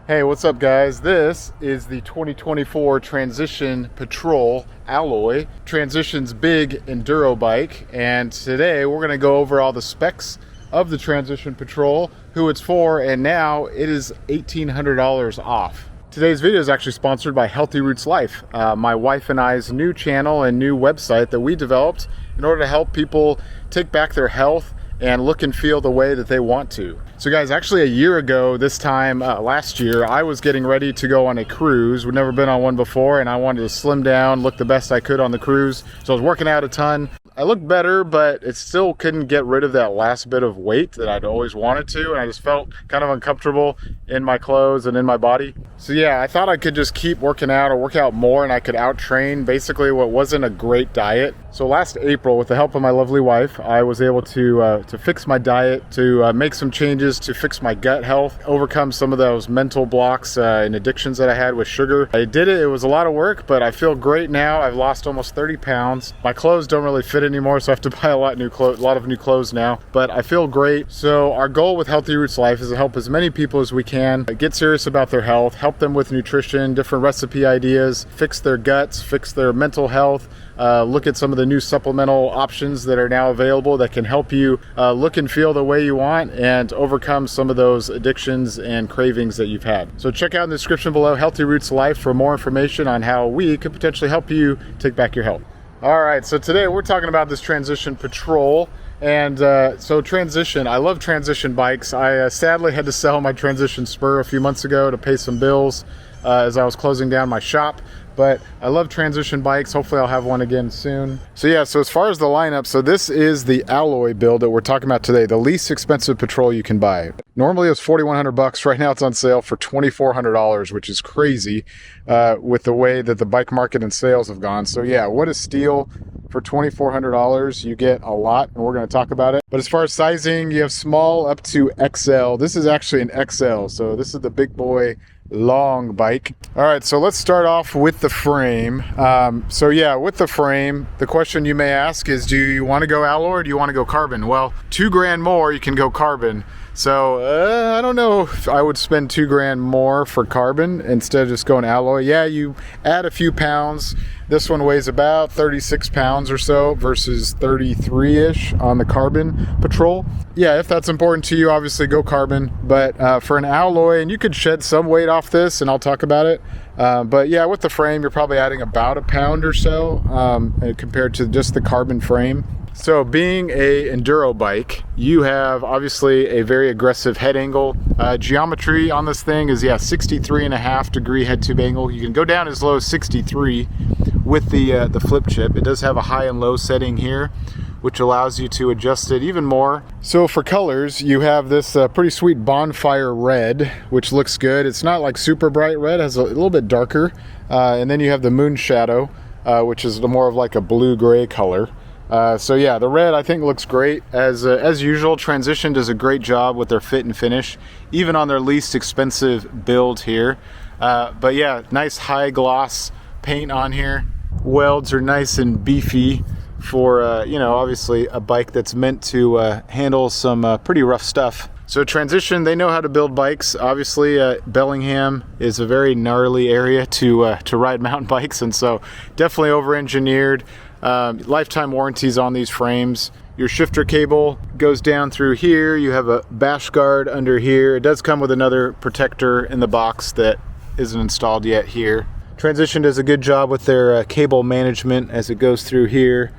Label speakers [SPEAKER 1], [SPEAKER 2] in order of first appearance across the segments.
[SPEAKER 1] Hey, what's up guys? This is the 2024 Transition Patrol Alloy, Transition's big enduro bike, and today we're going to go over all the specs of the Transition Patrol, who it's for, and now it is $1,800 off. Today's video is actually sponsored by Healthy Roots Life, my wife and I's new channel and new website that we developed in order to help people take back their health and look and feel the way that they want to. So guys, actually a year ago, this time last year, I was getting ready to go on a cruise. We'd never been on one before, and I wanted to slim down, look the best I could on the cruise. So I was working out a ton. I looked better, but it still couldn't get rid of that last bit of weight that I'd always wanted to, and I just felt kind of uncomfortable in my clothes and in my body. So yeah, I thought I could just keep working out or work out more, and I could out-train basically what wasn't a great diet. So last April, with the help of my lovely wife, I was able to fix my diet, to make some changes to fix my gut health, overcome some of those mental blocks and addictions that I had with sugar. I did it. It was a lot of work, but I feel great now. I've lost almost 30 pounds. My clothes don't really fit anymore, so I have to buy a lot of new clothes now, but I feel great. So our goal with Healthy Roots Life is to help as many people as we can get serious about their health, help them with nutrition, different recipe ideas, fix their guts, fix their mental health, look at some of the new supplemental options that are now available that can help you look and feel the way you want and overcome some of those addictions and cravings that you've had. So check out in the description below Healthy Roots Life for more information on how we could potentially help you take back your health. All right, so today we're talking about this Transition Patrol. And so Transition, I love Transition bikes. I sadly had to sell my Transition Spur a few months ago to pay some bills as I was closing down my shop. But I love Transition bikes. Hopefully I'll have one again soon. So yeah, so as far as the lineup, so this is the alloy build that we're talking about today, the least expensive Patrol you can buy. Normally it was $4,100. Right now it's on sale for $2,400, which is crazy with the way that the bike market and sales have gone. So yeah, what a steal. For $2,400, you get a lot, and we're going to talk about it. But as far as sizing, you have small up to XL. This is actually an XL, so this is the big boy long bike. All right, so let's start off with the frame. So yeah, with the frame, the question you may ask is, do you want to go alloy or do you want to go carbon? Well, $2,000 more, you can go carbon. So I don't know if I would spend $2,000 more for carbon instead of just going alloy. Yeah, you add a few pounds. This one weighs about 36 pounds or so versus 33-ish on the carbon Patrol. Yeah, if that's important to you, obviously go carbon. But for an alloy, and you could shed some weight off this, and I'll talk about it. But yeah, with the frame, you're probably adding about a pound or so compared to just the carbon frame. So being a enduro bike, you have obviously a very aggressive head angle. Geometry on this thing is 63.5 degree head tube angle. You can go down as low as 63 with the flip chip. It does have a high and low setting here, which allows you to adjust it even more. So for colors, you have this pretty sweet bonfire red, which looks good. It's not like super bright red, it has a little bit darker. And then you have the moon shadow, which is more of like a blue-gray color. So yeah, the red I think looks great. As usual, Transition does a great job with their fit and finish, even on their least expensive build here. But yeah, nice high gloss paint on here. Welds are nice and beefy for, obviously a bike that's meant to handle some pretty rough stuff. So Transition, they know how to build bikes. Obviously, Bellingham is a very gnarly area to ride mountain bikes, and so definitely over-engineered. Lifetime warranties on these frames. Your shifter cable goes down through here. You have a bash guard under here. It does come with another protector in the box that isn't installed yet here. Transition does a good job with their cable management as it goes through here.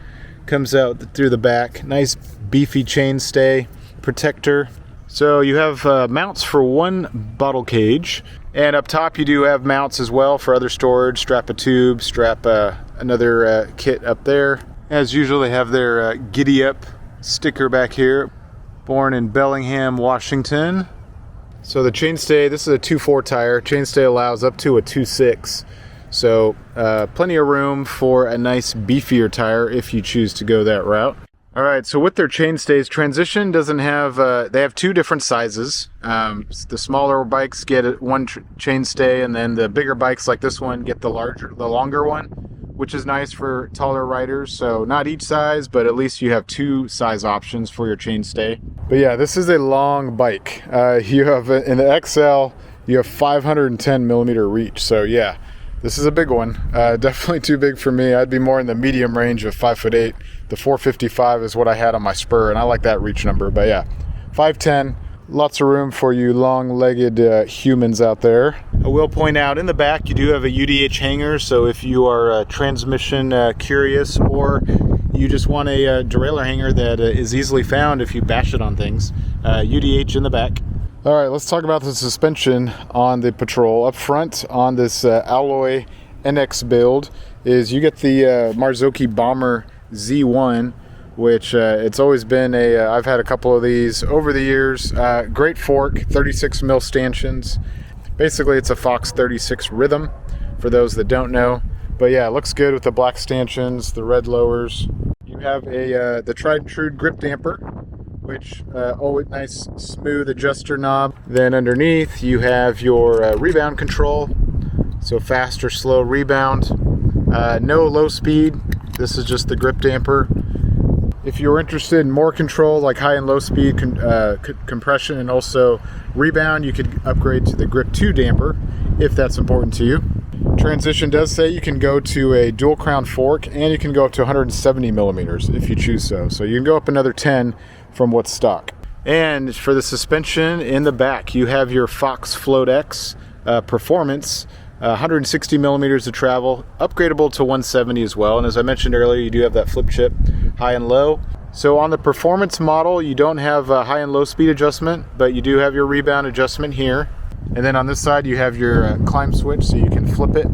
[SPEAKER 1] Comes out through the back. Nice beefy chainstay protector. So you have mounts for one bottle cage, and up top you do have mounts as well for other storage. Strap a tube, strap another kit up there. As usual, they have their giddy up sticker back here. Born in Bellingham, Washington. So the chainstay, this is a 2.4 tire. Chainstay allows up to a 2.6. So plenty of room for a nice beefier tire if you choose to go that route. All right, so with their chainstays, Transition doesn't have, they have two different sizes. The smaller bikes get one chainstay, and then the bigger bikes like this one get the longer one, which is nice for taller riders. So not each size, but at least you have two size options for your chainstay. But yeah, this is a long bike. You have in the XL, You have 510 millimeter reach. So yeah, this is a big one. Definitely too big for me. I'd be more in the medium range of 5'8". The 455 is what I had on my Spur, and I like that reach number. But yeah, 5'10". Lots of room for you long-legged humans out there. I will point out in the back you do have a UDH hanger, so if you are transmission curious, or you just want a derailleur hanger that is easily found if you bash it on things, UDH in the back. All right, let's talk about the suspension on the Patrol. Up front on this Alloy NX build is you get the Marzocchi Bomber Z1, which it's always been I've had a couple of these over the years. Great fork, 36 mil stanchions. Basically, it's a Fox 36 rhythm for those that don't know. But yeah, it looks good with the black stanchions, the red lowers. You have the tried and true grip damper, which always nice smooth adjuster knob. Then underneath you have your rebound control, so fast or slow rebound. No low speed. This is just the grip damper. If you're interested in more control, like high and low speed compression and also rebound, you could upgrade to the Grip 2 damper if that's important to you. Transmission does say you can go to a dual crown fork, and you can go up to 170 millimeters if you choose so. So you can go up another 10 from what's stock. And for the suspension in the back, you have your Fox Float X Performance. 160 millimeters of travel, upgradable to 170 as well. And as I mentioned earlier, you do have that flip chip, high and low. So on the performance model, you don't have a high and low speed adjustment, but you do have your rebound adjustment here. And then on this side, you have your climb switch, so you can flip it.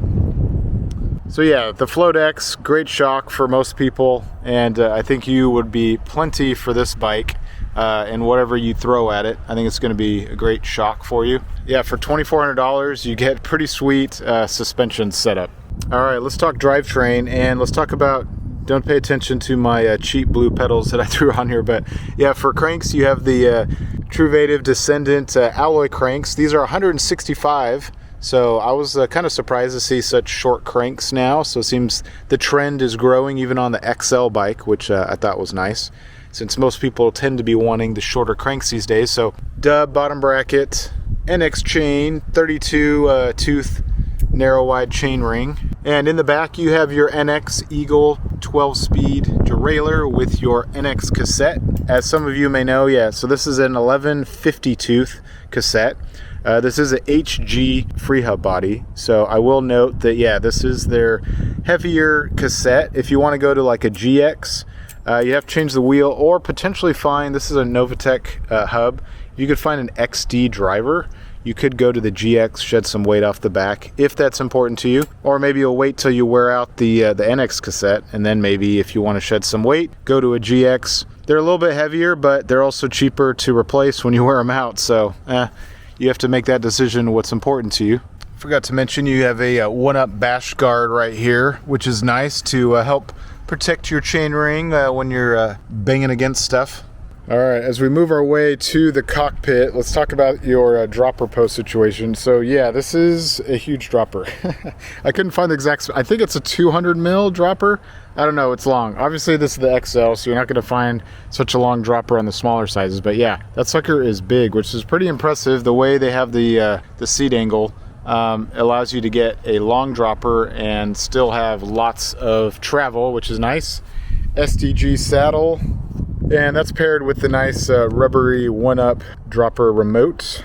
[SPEAKER 1] So yeah, the Float X, great shock for most people, and I think you would be plenty for this bike. And whatever you throw at it, I think it's going to be a great shock for you. Yeah, for $2,400 you get pretty sweet suspension setup. All right, let's talk drivetrain, and let's talk about, don't pay attention to my cheap blue pedals that I threw on here, but yeah, for cranks you have the Truvative Descendant alloy cranks. These are 165, so I was kind of surprised to see such short cranks now. So it seems the trend is growing even on the XL bike, which I thought was nice, since most people tend to be wanting the shorter cranks these days. So dub bottom bracket, NX chain, 32 tooth narrow wide chain ring. And in the back you have your NX Eagle 12-speed derailleur with your NX cassette. As some of you may know, yeah, so this is an 1150 tooth cassette. This is a HG free hub body, so I will note that yeah, this is their heavier cassette. If you want to go to like a GX, you have to change the wheel, or potentially find, this is a Novatec hub, you could find an XD driver. You could go to the GX, shed some weight off the back if that's important to you, or maybe you'll wait till you wear out the NX cassette, and then maybe if you want to shed some weight, go to a GX. They're a little bit heavier, but they're also cheaper to replace when you wear them out, so you have to make that decision what's important to you. Forgot to mention you have a one-up bash guard right here, which is nice to help protect your chain ring when you're banging against stuff. All right, as we move our way to the cockpit, let's talk about your dropper post situation. So yeah, this is a huge dropper. I couldn't find the exact, I think it's a 200 mil dropper. I don't know, it's long. Obviously this is the XL, so you're not gonna find such a long dropper on the smaller sizes, but yeah, that sucker is big, which is pretty impressive. The way they have the seat angle allows you to get a long dropper and still have lots of travel, which is nice. SDG saddle, and that's paired with the nice rubbery one-up dropper remote,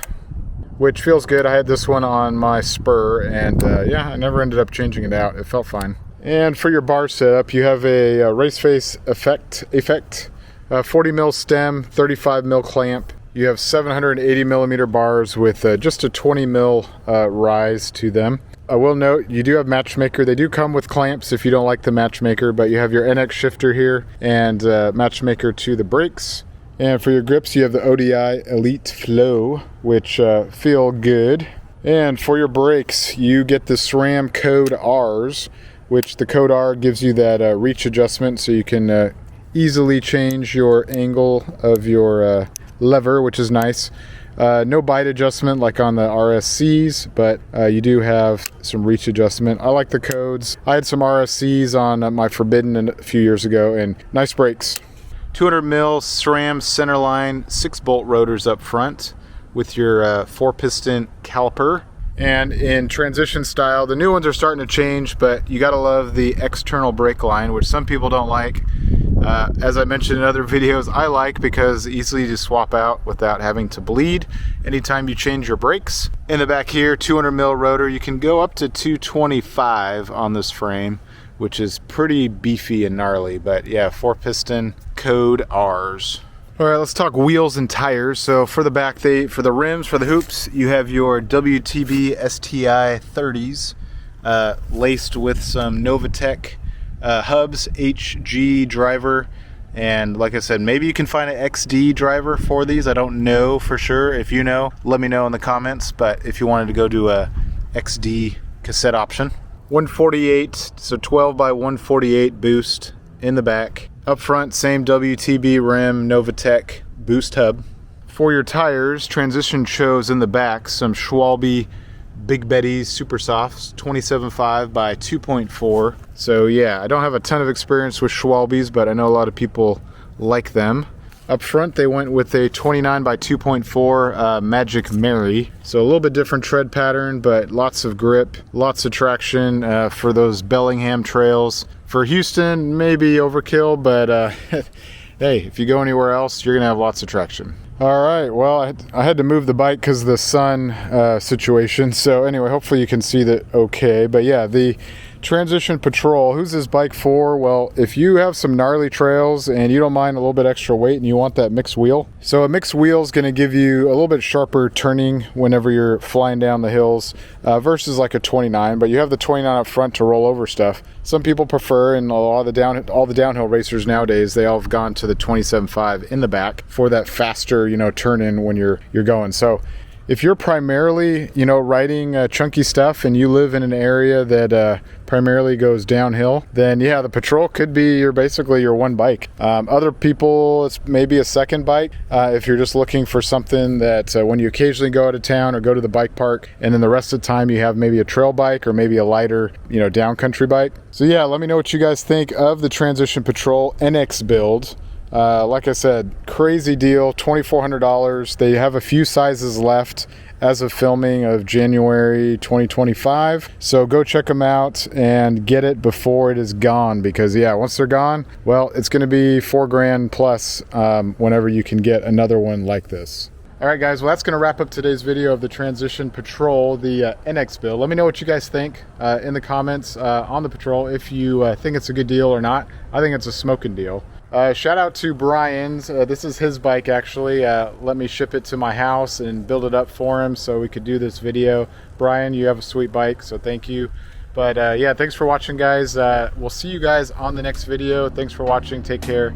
[SPEAKER 1] which feels good. I had this one on my Spur, and yeah, I never ended up changing it out. It felt fine. And for your bar setup, you have a race face effect 40 mil stem, 35 mil clamp. You have 780 millimeter bars with just a 20 mil rise to them. I will note, you do have Matchmaker. They do come with clamps if you don't like the Matchmaker, but you have your NX shifter here and Matchmaker to the brakes. And for your grips, you have the ODI Elite Flow, which feel good. And for your brakes, you get the SRAM Code Rs, which the Code R gives you that reach adjustment, so you can easily change your angle of your lever, which is nice. No bite adjustment like on the RSCs, but you do have some reach adjustment. I like the codes. I had some RSCs on my Forbidden a few years ago, and nice brakes. 200 mil SRAM centerline 6-bolt rotors up front with your 4-piston caliper. And in transition style, the new ones are starting to change, but you gotta love the external brake line, which some people don't like. As I mentioned in other videos, I like because easily to swap out without having to bleed anytime you change your brakes. In the back here, 200 mil rotor. You can go up to 225 on this frame, which is pretty beefy and gnarly, but yeah, 4-piston, code R's. All right, let's talk wheels and tires. So for the back, for the rims, for the hoops, you have your WTB STI 30s laced with some Novatech hubs, HG driver, and like I said, maybe you can find an XD driver for these. I don't know for sure. If you know, let me know in the comments, but if you wanted to go to a XD cassette option. 148, so 12 by 148 boost in the back. Up front, same WTB rim, Novatech boost hub. For your tires, transition chose in the back some Schwalbe Big Betty's Super Softs, 27.5 by 2.4. So yeah, I don't have a ton of experience with Schwalbe's, but I know a lot of people like them. Up front, they went with a 29 by 2.4 Magic Mary. So a little bit different tread pattern, but lots of grip, lots of traction for those Bellingham trails. For Houston, maybe overkill, but hey, if you go anywhere else, you're gonna have lots of traction. All right, well, I had to move the bike because of the sun situation. So anyway, hopefully you can see that okay. But yeah, the Transition Patrol, who's this bike for? Well, if you have some gnarly trails and you don't mind a little bit extra weight and you want that mixed wheel. So a mixed wheel is going to give you a little bit sharper turning whenever you're flying down the hills versus like a 29, but you have the 29 up front to roll over stuff. Some people prefer, and all the downhill racers nowadays, they all have gone to the 27.5 in the back for that faster, turn in when you're going. So if you're primarily, riding chunky stuff and you live in an area that primarily goes downhill, then yeah, the Patrol could be basically your one bike. Other people, it's maybe a second bike if you're just looking for something that when you occasionally go out of town or go to the bike park, and then the rest of the time you have maybe a trail bike or maybe a lighter, down country bike. So yeah, let me know what you guys think of the Transition Patrol NX build. Like I said, crazy deal, $2,400. They have a few sizes left as of filming of January 2025. So go check them out and get it before it is gone, because yeah, once they're gone, well, it's going to be $4,000 plus whenever you can get another one like this. All right, guys, well, that's going to wrap up today's video of the Transition Patrol, the NX build. Let me know what you guys think in the comments on the Patrol, if you think it's a good deal or not. I think it's a smoking deal. Shout out to Brian's. This is his bike, actually. Let me ship it to my house and build it up for him so we could do this video. Brian, you have a sweet bike, so thank you. But yeah, thanks for watching, guys. We'll see you guys on the next video. Thanks for watching. Take care.